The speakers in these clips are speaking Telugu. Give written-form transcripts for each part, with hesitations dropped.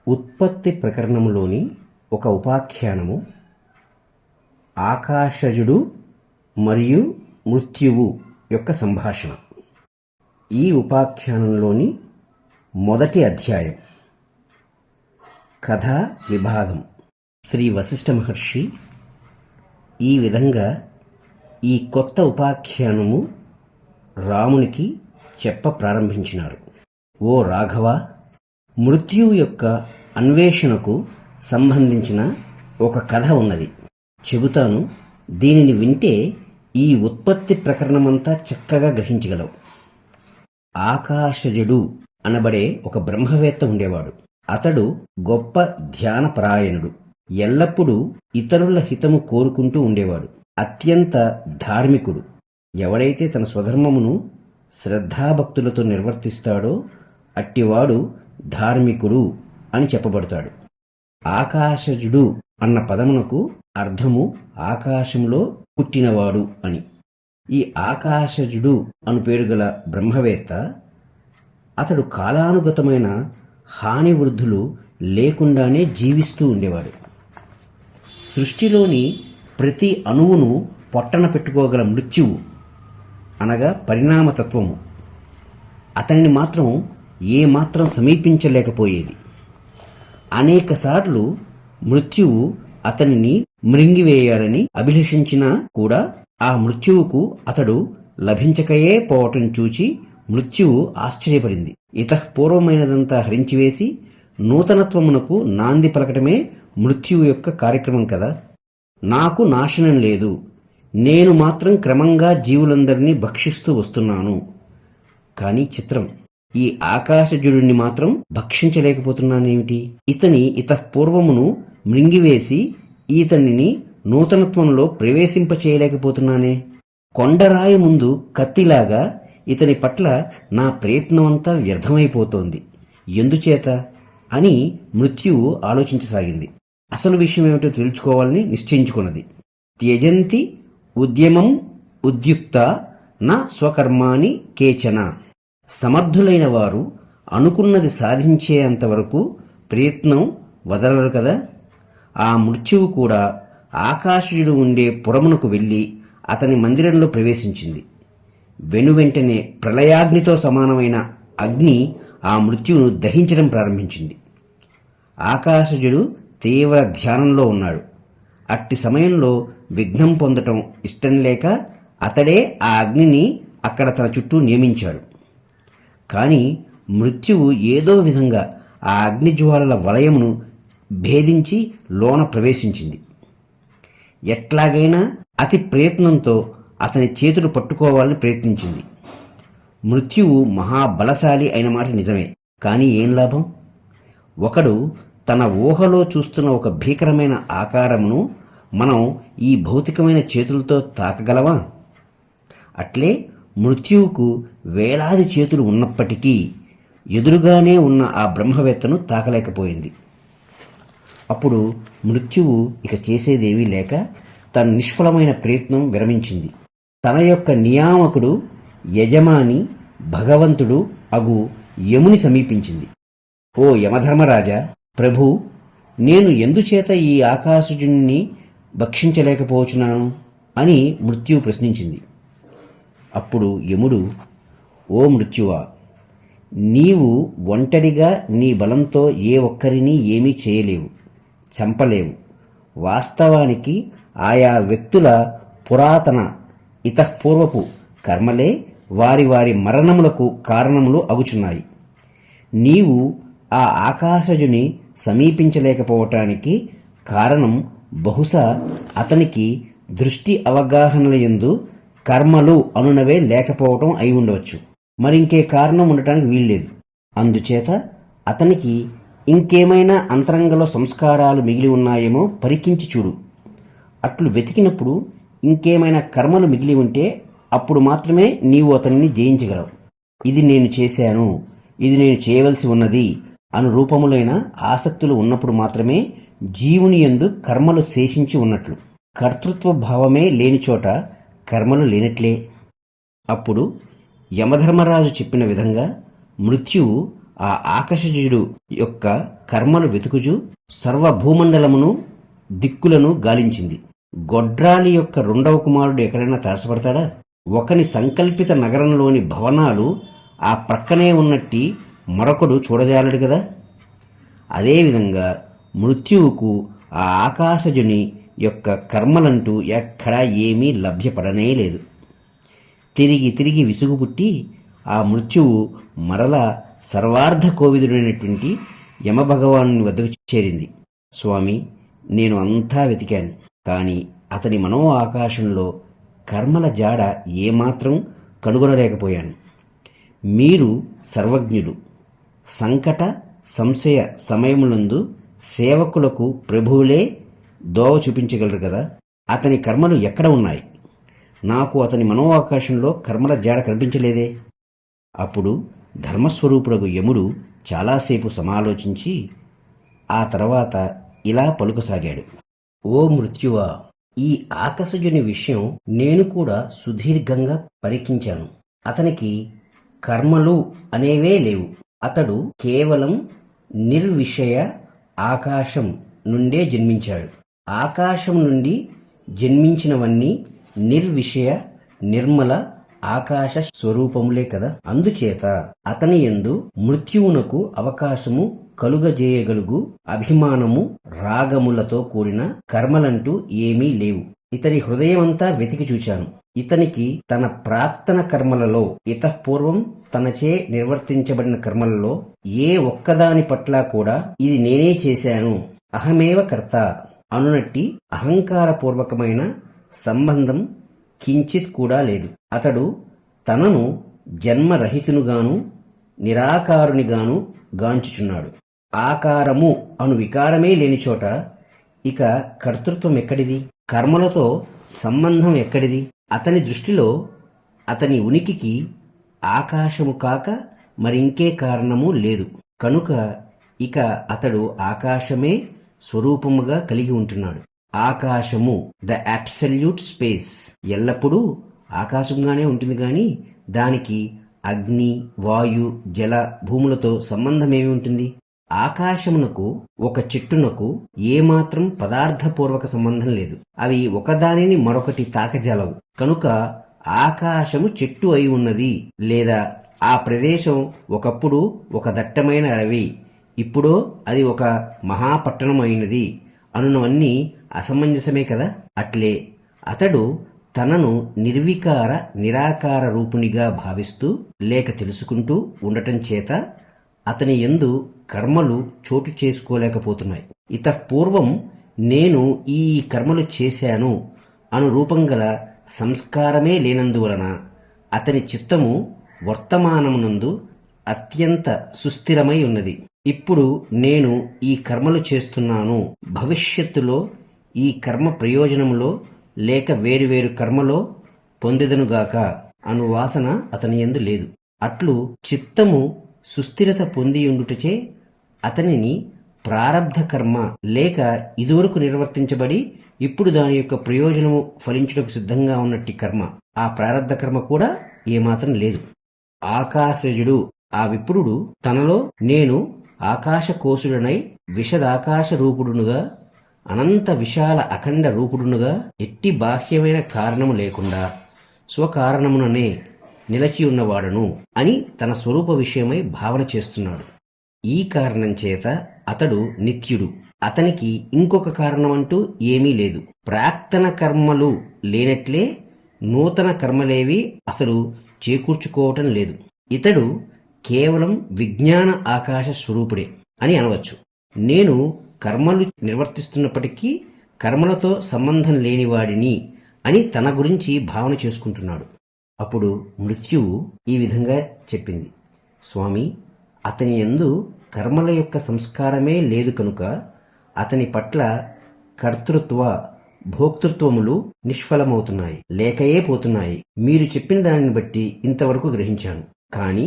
ఉత్పత్తి ప్రకరణంలోని ఒక ఉపాఖ్యానము ఆకాశజుడు మరియు మృత్యువు యొక్క సంభాషణ. ఈ ఉపాఖ్యానంలోని మొదటి అధ్యాయం కథా విభాగం. శ్రీ వశిష్ఠ మహర్షి ఈ విధంగా ఈ కొత్త ఉపాఖ్యానము రామునికి చెప్ప ప్రారంభించినారు. ఓ రాఘవ, మృత్యువు యొక్క అన్వేషణకు సంబంధించిన ఒక కథ ఉన్నది, చెబుతాను. దీనిని వింటే ఈ ఉత్పత్తి ప్రకరణమంతా చక్కగా గ్రహించగలవు. ఆకాశజుడు అనబడే ఒక బ్రహ్మవేత్త ఉండేవాడు. అతడు గొప్ప ధ్యానపరాయణుడు. ఎల్లప్పుడూ ఇతరుల హితము కోరుకుంటూ ఉండేవాడు. అత్యంత ధార్మికుడు. ఎవడైతే తన స్వధర్మమును శ్రద్ధాభక్తులతో నిర్వర్తిస్తాడో అట్టివాడు ధార్మికుడు అని చెప్పబడతాడు. ఆకాశజుడు అన్న పదమునకు అర్థము ఆకాశంలో పుట్టినవాడు అని. ఈ ఆకాశజుడు అను పేరు గల బ్రహ్మవేత్త అతడు కాలానుగతమైన హాని వృద్ధులు లేకుండానే జీవిస్తూ ఉండేవాడు. సృష్టిలోని ప్రతి అణువును పొట్టన పెట్టుకోగల మృత్యువు అనగా పరిణామతత్వము అతనిని మాత్రం ఏమాత్రం సమీపించలేకపోయేది. అనేకసార్లు మృత్యువు అతనిని మృంగివేయాలని అభిలషించినా కూడా ఆ మృత్యువుకు అతడు లభించకయే పోవటం చూచి మృత్యువు ఆశ్చర్యపడింది. ఇతఃపూర్వమైనదంతా హరించివేసి నూతనత్వమునకు నాంది పలకటమే మృత్యువు యొక్క కార్యక్రమం కదా. నాకు నాశనం లేదు, నేను మాత్రం క్రమంగా జీవులందరినీ భక్షిస్తూ వస్తున్నాను. కానీ చిత్రం, ఈ ఆకాశజుడిని మాత్రం భక్షించలేకపోతున్నానేమిటి? ఇతని ఇతఃపూర్వమును మృంగివేసి ఈతనిని నూతనత్వంలో ప్రవేశింపచేయలేకపోతున్నానే. కొండరాయి ముందు కత్తిలాగా ఇతని పట్ల నా ప్రయత్నమంతా వ్యర్థమైపోతోంది. ఎందుచేత అని మృత్యువు ఆలోచించసాగింది. అసలు విషయం ఏమిటో తెలుసుకోవాలని నిశ్చయించుకున్నది. త్యజంతి ఉద్యమం ఉద్యుక్త నా స్వకర్మాని కేచన. సమర్థులైన వారు అనుకున్నది సాధించేంతవరకు ప్రయత్నం వదలరు కదా. ఆ మృత్యువు కూడా ఆకాశజుడు ఉండే పురమునకు వెళ్ళి అతని మందిరంలో ప్రవేశించింది. వెనువెంటనే ప్రళయాగ్నితో సమానమైన అగ్ని ఆ మృత్యువును దహించడం ప్రారంభించింది. ఆకాశజుడు తీవ్ర ధ్యానంలో ఉన్నాడు. అట్టి సమయంలో విఘ్నం పొందటం ఇష్టం లేక అతడే ఆ అగ్నిని అక్కడ తన చుట్టూ నియమించాడు. కానీ మృత్యువు ఏదో విధంగా ఆ అగ్నిజ్వాలల వలయమును భేదించి లోన ప్రవేశించింది. ఎట్లాగైనా అతి ప్రయత్నంతో అతని చేతులు పట్టుకోవాలని ప్రయత్నించింది. మృత్యువు మహాబలశాలి అయిన మాట నిజమే, కానీ ఏం లాభం? ఒకడు తన ఊహలో చూస్తున్న ఒక భీకరమైన ఆకారమును మనం ఈ భౌతికమైన చేతులతో తాకగలవా? అట్లే మృత్యువుకు వేలాది చేతులు ఉన్నప్పటికీ ఎదురుగానే ఉన్న ఆ బ్రహ్మవేత్తను తాకలేకపోయింది. అప్పుడు మృత్యువు ఇక చేసేదేమీ లేక తన నిష్ఫలమైన ప్రయత్నం విరమించింది. తన యొక్క నియామకుడు, యజమాని, భగవంతుడు అగు యముని సమీపించింది. ఓ యమధర్మరాజా, ప్రభు, నేను ఎందుచేత ఈ ఆకాశజుని భక్షించలేకపోచున్నాను అని మృత్యువు ప్రశ్నించింది. అప్పుడు యముడు, ఓ మృత్యువా, నీవు ఒంటరిగా నీ బలంతో ఏ ఒక్కరిని ఏమీ చేయలేవు, చంపలేవు. వాస్తవానికి ఆయా వ్యక్తుల పురాతన ఇతఃపూర్వపు కర్మలే వారి వారి మరణములకు కారణములు అగుచున్నాయి. నీవు ఆ ఆకాశజుని సమీపించలేకపోవటానికి కారణం బహుశా అతనికి దృష్టి అవగాహనల యందు కర్మలు అనునవే లేకపోవటం అయి ఉండవచ్చు. మరింకే కారణం ఉండటానికి వీల్లేదు. అందుచేత అతనికి ఇంకేమైనా అంతరంగంలో సంస్కారాలు మిగిలి ఉన్నాయేమో పరికించి చూడు. అట్లు వెతికినప్పుడు ఇంకేమైనా కర్మలు మిగిలి ఉంటే అప్పుడు మాత్రమే నీవు అతన్ని జయించగలవు. ఇది నేను చేశాను, ఇది నేను చేయవలసి ఉన్నది అను రూపములైన ఆసక్తులు ఉన్నప్పుడు మాత్రమే జీవుని యందు కర్మలు శేషించి ఉన్నట్లు. కర్తృత్వ భావమే లేని చోట కర్మలు లేనట్లే. అప్పుడు యమధర్మరాజు చెప్పిన విధంగా మృత్యువు ఆ ఆకాశజుడు యొక్క కర్మలు వెతుకుచు సర్వభూమండలమును దిక్కులను గాలించింది. గొడ్రాలి యొక్క రెండవ కుమారుడు ఎక్కడైనా తారసపడతాడా? ఒకని సంకల్పిత నగరంలోని భవనాలు ఆ ప్రక్కనే ఉన్నట్టి మరొకడు చూడజాలడు కదా. అదేవిధంగా మృత్యువుకు ఆ ఆకాశజుని యొక్క కర్మలంటూ ఎక్కడా ఏమీ లభ్యపడనే లేదు. తిరిగి తిరిగి విసుగు పుట్టి ఆ మృత్యువు మరలా సర్వార్థ కోవిదుడైనటువంటి యమభగవాను వద్దకు చేరింది. స్వామి, నేను అంతా వెతికాను, కానీ అతని మనో ఆకాశంలో కర్మల జాడ ఏమాత్రం కనుగొనలేకపోయాను. మీరు సర్వజ్ఞులు. సంకట సంశయ సమయములందు సేవకులకు ప్రభువులే దోవ చూపించగలరు కదా. అతని కర్మలు ఎక్కడ ఉన్నాయి? నాకు అతని మనో ఆకాశంలో కర్మల జాడ కనిపించలేదే. అప్పుడు ధర్మస్వరూపుడగు యముడు చాలాసేపు సమాలోచించి ఆ తర్వాత ఇలా పలుకసాగాడు. ఓ మృత్యువా, ఈ ఆకాశజుని విషయం నేను కూడా సుదీర్ఘంగా పరికించాను. అతనికి కర్మలు అనేవే లేవు. అతడు కేవలం నిర్విషయ ఆకాశం నుండే జన్మించాడు. ఆకాశం నుండి జన్మించినవన్నీ నిర్విషయ నిర్మల ఆకాశ స్వరూపములే కదా. అందుచేత అతని యందు మృత్యువునకు అవకాశము కలుగజేయగలుగు అభిమానము రాగములతో కూడిన కర్మలంటూ ఏమీ లేవు. ఇతని హృదయమంతా వెతికి చూచాను. ఇతనికి తన ప్రాక్తన కర్మలలో ఇతఃపూర్వం తనచే నిర్వర్తించబడిన కర్మలలో ఏ ఒక్కదాని పట్ల కూడా ఇది నేనే చేశాను, అహమేవ కర్త అనునట్టి అహంకారపూర్వకమైన సంబంధం కించిత్ కూడా లేదు. అతడు తనను జన్మరహితునుగాను నిరాకారునిగాను గాంచుచున్నాడు. ఆకారము అను వికారమే లేని చోట ఇక కర్తృత్వం ఎక్కడిది? కర్మలతో సంబంధం ఎక్కడిది? అతని దృష్టిలో అతని ఉనికికి ఆకాశము కాక మరింకే కారణము లేదు. కనుక ఇక అతడు ఆకాశమే స్వరూపముగా కలిగి ఉంటున్నాడు. ఆకాశము, ద అబ్సల్యూట్ స్పేస్, ఎల్లప్పుడూ ఆకాశంగానే ఉంటుంది గాని దానికి అగ్ని, వాయు, జల, భూములతో సంబంధమేమి ఉంటుంది? ఆకాశమునకు ఒక చెట్టునకు ఏమాత్రం పదార్థపూర్వక సంబంధం లేదు. అవి ఒకదానిని మరొకటి తాకజాలవు. కనుక ఆకాశము చెట్టు అయి ఉన్నది, లేదా ఆ ప్రదేశం ఒకప్పుడు ఒక దట్టమైన అడవి, ఇప్పుడో అది ఒక మహాపట్టణం అయినది అనునవన్నీ అసమంజసమే కదా. అట్లే అతడు తనను నిర్వికార నిరాకార రూపునిగా భావిస్తూ లేక తెలుసుకుంటూ ఉండటం చేత అతని యందు కర్మలు చోటు చేసుకోలేకపోతున్నాయి. ఇతఃపూర్వం నేను ఈ కర్మలు చేశాను అను రూపం గల సంస్కారమే లేనందువలన అతని చిత్తము వర్తమానమునందు అత్యంత సుస్థిరమై ఉన్నది. ఇప్పుడు నేను ఈ కర్మలు చేస్తున్నాను, భవిష్యత్తులో ఈ కర్మ ప్రయోజనములో లేక వేరువేరు కర్మలో పొందెదనుగాక అను వాసన అతని యందు లేదు. అట్లు చిత్తము సుస్థిరత పొందియుండుటచే అతనిని ప్రారబ్ధ కర్మ లేక ఇదివరకు నిర్వర్తించబడి ఇప్పుడు దాని యొక్క ప్రయోజనము ఫలించుటకు సిద్ధంగా ఉన్నట్టి కర్మ, ఆ ప్రారబ్ధ కర్మ కూడా ఏమాత్రం లేదు. ఆకాశజుడు ఆ విప్రుడు తనలో నేను ఆకాశకోశుడనై విశదాకాశ రూపుడునుగా అనంత విశాల అఖండ రూపుడునుగా ఎట్టి బాహ్యమైన కారణము లేకుండా స్వకారణముననే నిలచియున్నవాడను అని తన స్వరూప విషయమై భావన చేస్తున్నాడు. ఈ కారణం చేత అతడు నిత్యుడు. అతనికి ఇంకొక కారణమంటూ ఏమీ లేదు. ప్రాక్తన కర్మలు లేనట్లే నూతన కర్మలేవి అసలు చేకూర్చుకోవటం లేదు. ఇతడు కేవలం విజ్ఞాన ఆకాశ స్వరూపుడే అని అనవచ్చు. నేను కర్మలు నిర్వర్తిస్తున్నప్పటికీ కర్మలతో సంబంధం లేనివాడిని అని తన గురించి భావన చేసుకుంటున్నాడు. అప్పుడు మృత్యువు ఈ విధంగా చెప్పింది, స్వామి, అతని యందు కర్మల యొక్క సంస్కారమే లేదు కనుక అతని పట్ల కర్తృత్వ భోక్తృత్వములు నిష్ఫలమవుతున్నాయి, లేకయే పోతున్నాయి. మీరు చెప్పిన దానిని బట్టి ఇంతవరకు గ్రహించాను. కానీ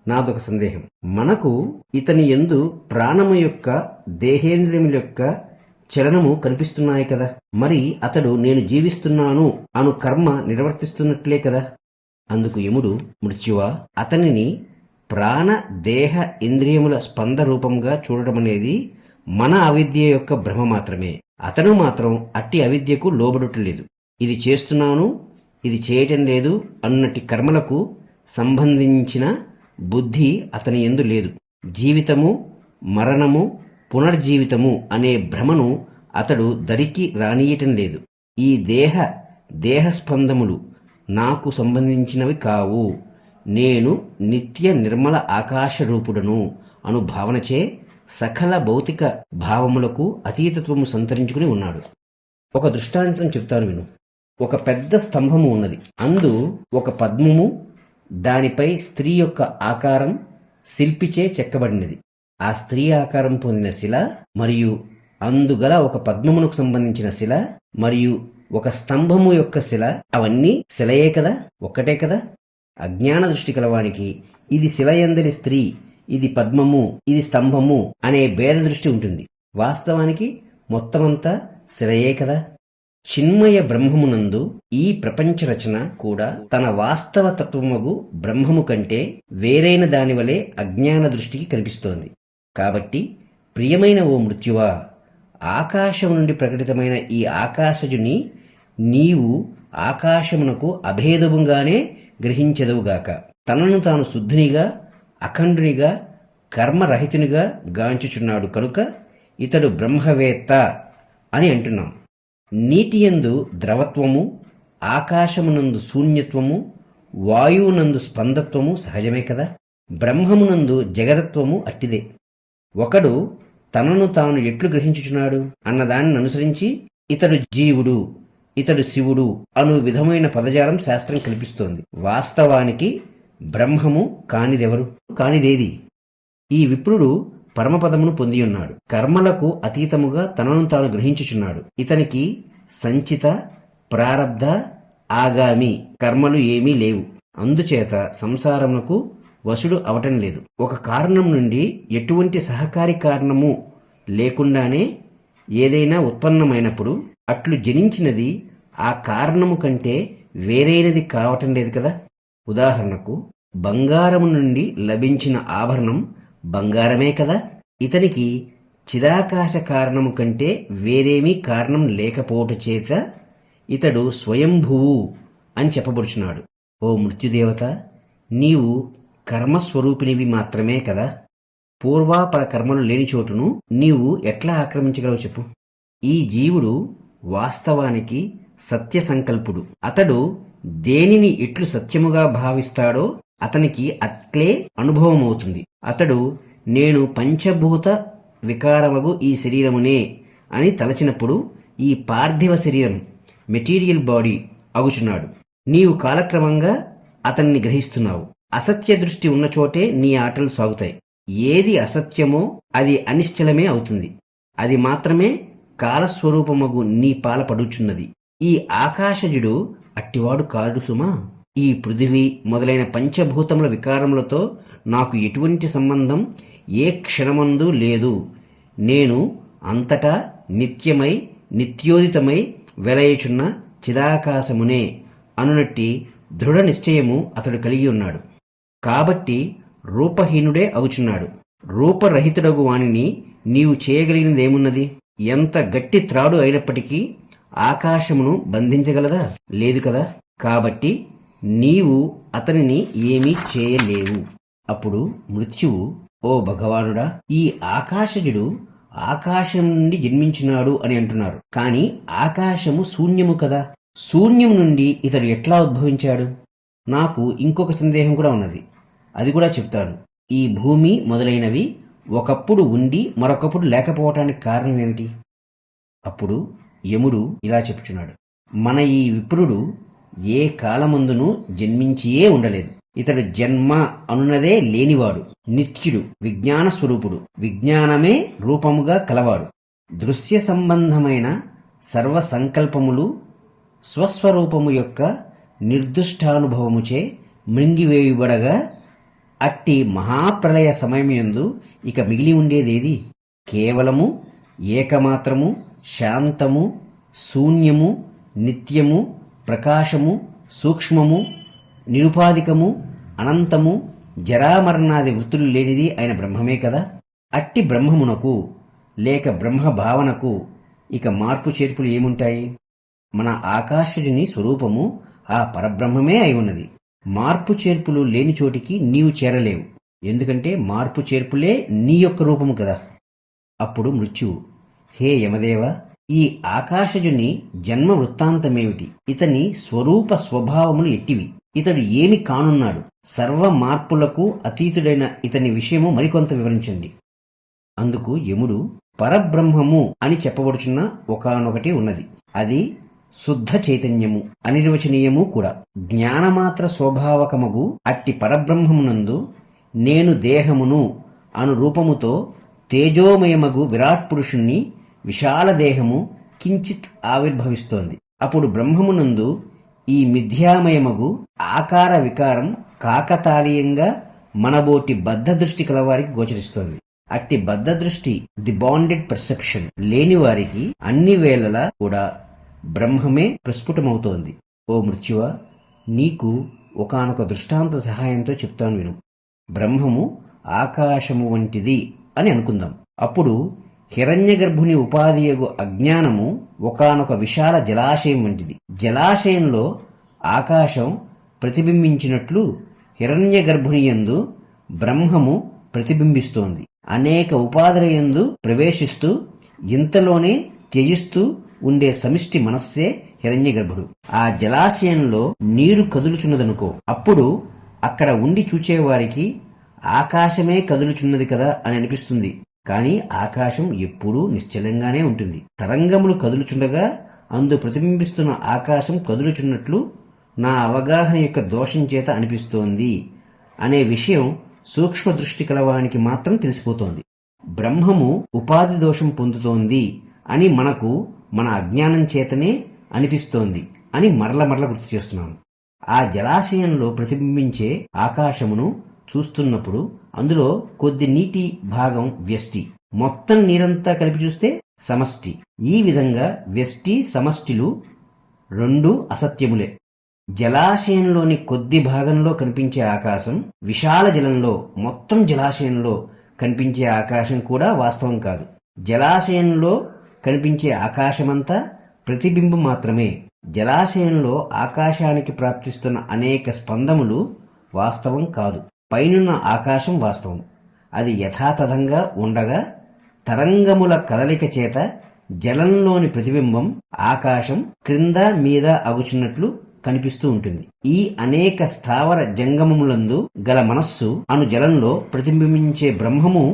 నాదొక సందేహం. మనకు ఇతని యందు ప్రాణము యొక్క దేహేంద్రియముల యొక్క చలనము కనిపిస్తున్నాయి కదా. మరి అతడు నేను జీవిస్తున్నాను అను కర్మ నిర్వర్తిస్తున్నట్లే కదా. అందుకు యముడు, మృత్యువా, అతనిని ప్రాణ దేహ ఇంద్రియముల స్పంద రూపంగా చూడటమనేది మన అవిద్య యొక్క భ్రమ మాత్రమే. అతను మాత్రం అట్టి అవిద్యకు లోబడుటలేదు. ఇది చేస్తున్నాను, ఇది చేయటం లేదు అన్నటి కర్మలకు సంబంధించిన బుద్ధి అతని యందు లేదు. జీవితము, మరణము, పునర్జీవితము అనే భ్రమను అతడు దరికి రానియటం లేదు. ఈ దేహస్పందములు నాకు సంబంధించినవి కావు, నేను నిత్య నిర్మల ఆకాశ రూపుడను అను భావనచే సకల భౌతిక భావములకు అతీతత్వము సంతరించుకుని ఉన్నాడు. ఒక దృష్టాంతం చెప్తాను విను. ఒక పెద్ద స్తంభము ఉన్నది. అందు ఒక పద్మము, దానిపై స్త్రీ యొక్క ఆకారం శిల్పిచే చెక్కబడినది. ఆ స్త్రీ ఆకారం పొందిన శిల మరియు అందుగల ఒక పద్మమునకు సంబంధించిన శిల మరియు ఒక స్తంభము యొక్క శిల, అవన్నీ శిలయే కదా, ఒక్కటే కదా. అజ్ఞాన దృష్టి కలవానికి ఇది శిలయందలి స్త్రీ, ఇది పద్మము, ఇది స్తంభము అనే భేద దృష్టి ఉంటుంది. వాస్తవానికి మొత్తమంతా శిలయే కదా. చిన్మయ బ్రహ్మమునందు ఈ ప్రపంచ రచన కూడా తన వాస్తవ తత్వమగు బ్రహ్మము కంటే వేరైన దానివలే అజ్ఞాన దృష్టికి కనిపిస్తోంది. కాబట్టి ప్రియమైన ఓ మృత్యువా, ఆకాశం నుండి ప్రకటితమైన ఈ ఆకాశజుని నీవు ఆకాశమునకు అభేదముగానే గ్రహించెదవుగాక. తనను తాను శుద్ధునిగా, అఖండునిగా, కర్మరహితునిగా గాంచుచున్నాడు కనుక ఇతడు బ్రహ్మవేత్త అని అంటున్నాం. నీటియందు ద్రవత్వము, ఆకాశమునందు శూన్యత్వము, వాయువునందు స్పందత్వము సహజమే కదా. బ్రహ్మమునందు జగదత్వము అట్టిదే. ఒకడు తనను తాను ఎట్లు గ్రహించుచున్నాడు అన్నదాన్ని అనుసరించి ఇతడు జీవుడు, ఇతడు శివుడు అను విధమైన పదజాలం శాస్త్రం కల్పిస్తోంది. వాస్తవానికి బ్రహ్మము కానిదేది? ఈ విప్రుడు పరమపదమును పొందియున్నాడు. కర్మలకు అతీతముగా తనను తాను గ్రహించుచున్నాడు. ఇతనికి సంచిత, ప్రారబ్ధ, ఆగామి కర్మలు ఏమీ లేవు. అందుచేత సంసారమునకు వశుడు అవటం లేదు. ఒక కారణం నుండి ఎటువంటి సహకారి కారణము లేకుండానే ఏదైనా ఉత్పన్నమైనప్పుడు అట్లు జనించినది ఆ కారణము కంటే వేరైనది కావటం లేదు కదా. ఉదాహరణకు బంగారము నుండి లభించిన ఆభరణం బంగారమే కదా. ఇతనికి చిదాకాశ కారణము కంటే వేరేమీ కారణం లేకపోవట చేత ఇతడు స్వయంభువు అని చెప్పబడుచున్నాడు. ఓ మృత్యుదేవత, నీవు కర్మస్వరూపినివి మాత్రమే కదా. పూర్వాపర కర్మలు లేని చోటును నీవు ఎట్లా ఆక్రమించగలవు చెప్పు. ఈ జీవుడు వాస్తవానికి సత్య సంకల్పుడు. అతడు దేనిని ఎట్లు సత్యముగా భావిస్తాడో అతనికి అట్లే అనుభవమవుతుంది. అతడు నేను పంచభూత వికారమగు ఈ శరీరమునే అని తలచినప్పుడు ఈ పార్థివ శరీరం, మెటీరియల్ బాడీ అగుచున్నాడు. నీవు కాలక్రమంగా అతన్ని గ్రహిస్తున్నావు. అసత్య దృష్టి ఉన్న చోటే నీ ఆటలు సాగుతాయి. ఏది అసత్యమో అది అనిశ్చలమే అవుతుంది. అది మాత్రమే కాలస్వరూపమగు నీ పాల పడుచున్నది. ఈ ఆకాశజుడు అట్టివాడు కాడు సుమా. ఈ పృథివీ మొదలైన పంచభూతముల వికారములతో నాకు ఎటువంటి సంబంధం ఏ క్షణమందు లేదు. నేను అంతటా నిత్యమై నిత్యోదితమై వెలయుచున్న చిదాకాశమునే అనునట్టి దృఢ నిశ్చయము అతడు కలిగి ఉన్నాడు. కాబట్టి రూపహీనుడే అగుచున్నాడు. రూపరహితుడగు వానిని నీవు చేయగలిగినదేమున్నది? ఎంత గట్టి త్రాడు అయినప్పటికీ ఆకాశమును బంధించగలదా? లేదు కదా. కాబట్టి నీవు అతనిని ఏమీ చేయలేవు. అప్పుడు మృత్యువు, ఓ భగవానుడా, ఈ ఆకాశజుడు ఆకాశం నుండి జన్మించినాడు అని అంటున్నారు. కాని ఆకాశము శూన్యము కదా. శూన్యము నుండి ఇతడు ఎట్లా ఉద్భవించాడు? నాకు ఇంకొక సందేహం కూడా ఉన్నది, అది కూడా చెప్తాను. ఈ భూమి మొదలైనవి ఒకప్పుడు ఉండి మరొకప్పుడు లేకపోవటానికి కారణం ఏమిటి? అప్పుడు యముడు ఇలా చెప్పుచున్నాడు, మన ఈ విప్రుడు ఏ కాలమందును జన్మించియే ఉండలేదు. ఇతడు జన్మ అనున్నదే లేనివాడు, నిత్యుడు, విజ్ఞాన స్వరూపుడు, విజ్ఞానమే రూపముగా కలవాడు. దృశ్య సంబంధమైన సర్వ సంకల్పములు స్వస్వరూపము యొక్క నిర్దుష్టానుభవముచే మృంగివేయుబడగా అట్టి మహాప్రళయ సమయమందు ఇక మిగిలి ఉండేదేది? కేవలము ఏకమాత్రము, శాంతము, శూన్యము, నిత్యము, ప్రకాశము, సూక్ష్మము, నిరుపాధికము, అనంతము, జరామరణాది వృత్తులు లేనిది ఆయన బ్రహ్మమే కదా. అట్టి బ్రహ్మమునకు లేక బ్రహ్మ భావనకు ఇక మార్పు చేర్పులు ఏముంటాయి? మన ఆకాశుని స్వరూపము ఆ పరబ్రహ్మమే అయి ఉన్నది. మార్పు చేర్పులు లేని చోటికి నీవు చేరలేవు. ఎందుకంటే మార్పు చేర్పులే నీ యొక్క రూపము కదా. అప్పుడు మృత్యువు, హే యమదేవ, ఈ ఆకాశజుని జన్మ వృత్తాంతమేమిటి? ఇతని స్వరూప స్వభావములు ఎట్టివి? ఇతడు ఏమి కానున్నాడు? సర్వ మార్పులకు అతీతుడైన ఇతని విషయము మరికొంత వివరించండి. అందుకు యముడు, పరబ్రహ్మము అని చెప్పబడుచున్న ఒకానొకటి ఉన్నది. అది శుద్ధ చైతన్యము, అనిర్వచనీయము కూడా. జ్ఞానమాత్ర స్వభావకమగు అట్టి పరబ్రహ్మమునందు నేను దేహమును అను రూపముతో తేజోమయమగు విరాట్ పురుషుణ్ణి విశాల దేహము కించిత్ ఆవిర్భవిస్తోంది. అప్పుడు బ్రహ్మమునందు ఈ మిథ్యామయమగు ఆకార వికారం కాకతాళీయంగా మనబోటి బద్ధ దృష్టి కలవారికి గోచరిస్తోంది. అట్టి బద్ధ దృష్టి, ది బాండెడ్ పర్సెప్షన్ లేని వారికి అన్ని వేళలా కూడా బ్రహ్మమే ప్రస్ఫుటమవుతోంది. ఓ మృత్యువా, నీకు ఒకానొక దృష్టాంత సహాయంతో చెప్తాను విను. బ్రహ్మము ఆకాశము వంటిది అని అనుకుందాం. అప్పుడు హిరణ్యగర్భుని ఉపాధియగు అజ్ఞానము ఒకానొక విశాల జలాశయం వంటిది. జలాశయంలో ఆకాశం ప్రతిబింబించినట్లు హిరణ్యగర్భుని యందు బ్రహ్మము ప్రతిబింబిస్తోంది. అనేక ఉపాధులయందు ప్రవేశిస్తూ ఇంతలోనే త్యజిస్తూ ఉండే సమిష్టి మనస్సే హిరణ్యగర్భుడు. ఆ జలాశయంలో నీరు కదులుచున్నదనుకో, అప్పుడు అక్కడ ఉండి చూచేవారికి ఆకాశమే కదులుచున్నది కదా అని అనిపిస్తుంది. కాని ఆకాశం ఎప్పుడూ నిశ్చలంగానే ఉంటుంది. తరంగములు కదులుచుండగా అందు ప్రతిబింబిస్తున్న ఆకాశం కదులుచున్నట్లు నా అవగాహన యొక్క దోషం చేత అనిపిస్తోంది అనే విషయం సూక్ష్మ దృష్టి కలవానికి మాత్రం తెలిసిపోతోంది. బ్రహ్మము ఉపాధి దోషం పొందుతోంది అని మనకు మన అజ్ఞానం చేతనే అనిపిస్తోంది అని మరల గుర్తు చేస్తున్నాను. ఆ జలాశయంలో ప్రతిబింబించే ఆకాశమును చూస్తున్నప్పుడు అందులో కొద్ది నీటి భాగం వ్యష్టి, మొత్తం నీరంతా కలిపి చూస్తే సమష్టి. ఈ విధంగా వ్యష్టి సమష్టిలు రెండు అసత్యములే. జలాశయంలోని కొద్ది భాగంలో కనిపించే ఆకాశం, విశాల జలంలో మొత్తం జలాశయంలో కనిపించే ఆకాశం కూడా వాస్తవం కాదు. జలాశయంలో కనిపించే ఆకాశమంతా ప్రతిబింబం మాత్రమే. జలాశయంలో ఆకాశానికి ప్రాప్తిస్తున్న అనేక స్పందములు వాస్తవం కాదు. పైనున్న ఆకాశం వాస్తవం. అది యథాతథంగా ఉండగా తరంగముల కదలిక చేత జలంలోని ప్రతిబింబం ఆకాశం క్రింద మీద అగుచున్నట్లు కనిపిస్తూ ఉంటుంది. ఈ అనేక స్థావర జంగమములందు గల మనస్సు అను జలంలో ప్రతిబింబించే బ్రహ్మము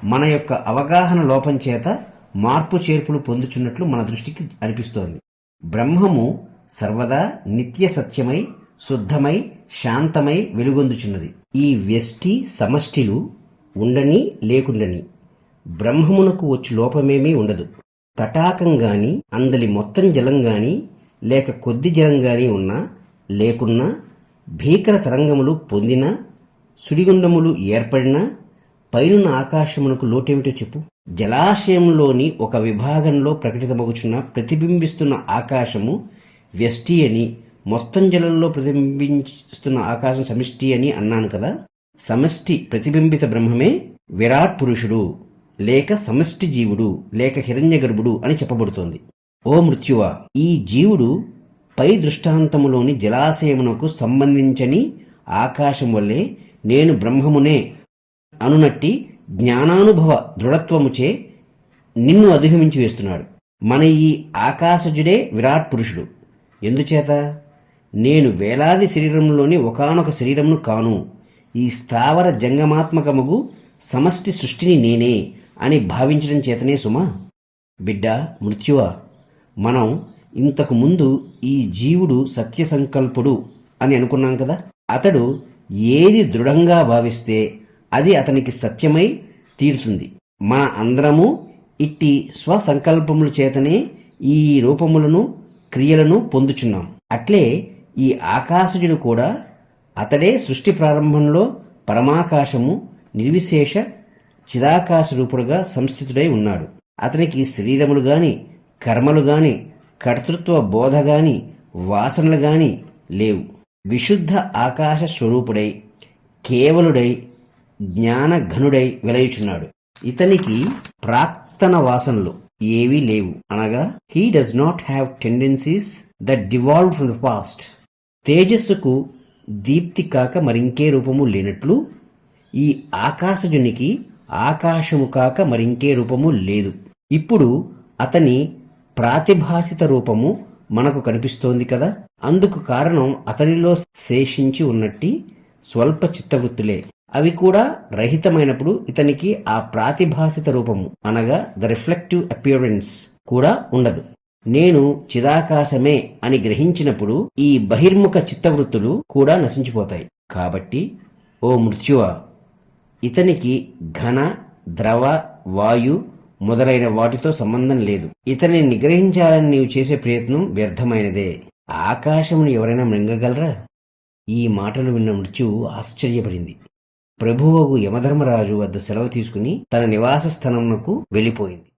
మన యొక్క అవగాహన లోపం చేత మార్పు చేర్పులు పొందుచున్నట్లు మన దృష్టికి అనిపిస్తోంది. బ్రహ్మము సర్వదా నిత్య సత్యమై శుద్ధమై శాంతమై వెలుగొందుచున్నది. ఈ వ్యష్టి సమష్టిలు ఉండని లేకుండని బ్రహ్మమునకు వచ్చు లోపమేమీ ఉండదు. తటాకంగాని అందలి మొత్తం జలంగాని లేక కొద్ది జలంగాని ఉన్నా లేకున్నా, భీకర తరంగములు పొందినా, సుడిగుండములు ఏర్పడినా పైనున్న ఆకాశమునకు లోటేమిటో చెప్పు. జలాశయంలోని ఒక విభాగంలో ప్రకటితమగుచున్న ప్రతిబింబిస్తున్న ఆకాశము వ్యష్టి అని, మొత్తం జలంలో ప్రతిబింబిస్తున్న ఆకాశం సమిష్టి అని అన్నాను కదా. సమష్టి ప్రతిబింబిత బ్రహ్మమే విరాట్ పురుషుడు లేక సమష్టి జీవుడు లేక హిరణ్యగర్భుడు అని చెప్పబడుతోంది. ఓ మృత్యువా, ఈ జీవుడు పై దృష్టాంతములోని జలాశయమునకు సంబంధించని ఆకాశం వల్లే నేను బ్రహ్మమునే అనునట్టి జ్ఞానానుభవ దృఢత్వముచే నిన్ను అధిగమించి వేస్తున్నాడు. మన ఈ ఆకాశజుడే విరాట్ పురుషుడు. ఎందుచేత? నేను వేలాది శరీరంలోని ఒకానొక శరీరమును కాను, ఈ స్థావర జంగమాత్మకముగు సమష్టి సృష్టిని నేనే అని భావించడం చేతనే సుమా. బిడ్డ మృత్యువా, మనం ఇంతకు ముందు ఈ జీవుడు సత్య సంకల్పుడు అని అనుకున్నాం కదా. అతడు ఏది దృఢంగా భావిస్తే అది అతనికి సత్యమై తీరుతుంది. మన అందరము ఇట్టి స్వసంకల్పముల చేతనే ఈ రూపములను క్రియలను పొందుచున్నాం. అట్లే ఈ ఆకాశజుడు కూడా అతడే సృష్టి ప్రారంభంలో పరమాకాశము నిర్విశేష చిదాకాశ రూపుడుగా సంస్థితుడై ఉన్నాడు. అతనికి శరీరములు గాని కర్మలు గాని కర్తృత్వ బోధ గాని వాసనలు గాని లేవు. విశుద్ధ ఆకాశ స్వరూపుడై కేవలుడై జ్ఞానఘనుడై వెలయుచున్నాడు. ఇతనికి ప్రాక్తన వాసనలు ఏవీ లేవు, అనగా he does not have tendencies that devolve from the past. తేజస్సుకు దీప్తి కాక మరింకే రూపము లేనట్లు ఈ ఆకాశజునికి ఆకాశము కాక మరింకే రూపము లేదు. ఇప్పుడు అతని ప్రాతిభాసిత రూపము మనకు కనిపిస్తోంది కదా. అందుకు కారణం అతనిలో శేషించి ఉన్నట్టి స్వల్ప చిత్తవృత్తులే. అవి కూడా రహితమైనప్పుడు ఇతనికి ఆ ప్రాతిభాసిత రూపము అనగా ద రిఫ్లెక్టివ్ అపియరెన్స్ కూడా ఉండదు. నేను చిదాకాశమే అని గ్రహించినప్పుడు ఈ బహిర్ముఖ చిత్తవృత్తులు కూడా నశించిపోతాయి. కాబట్టి ఓ మృత్యువా, ఇతనికి ఘన, ద్రవ, వాయు మొదలైన వాటితో సంబంధం లేదు. ఇతనిని నిగ్రహించాలని నీవు చేసే ప్రయత్నం వ్యర్థమైనదే. ఆకాశమును ఎవరైనా మృంగగలరా? ఈ మాటలు విన్న మృత్యువు ఆశ్చర్యపడింది. ప్రభువగు యమధర్మరాజు వద్ద సెలవు తీసుకుని తన నివాస స్థలమునకు వెళ్ళిపోయింది.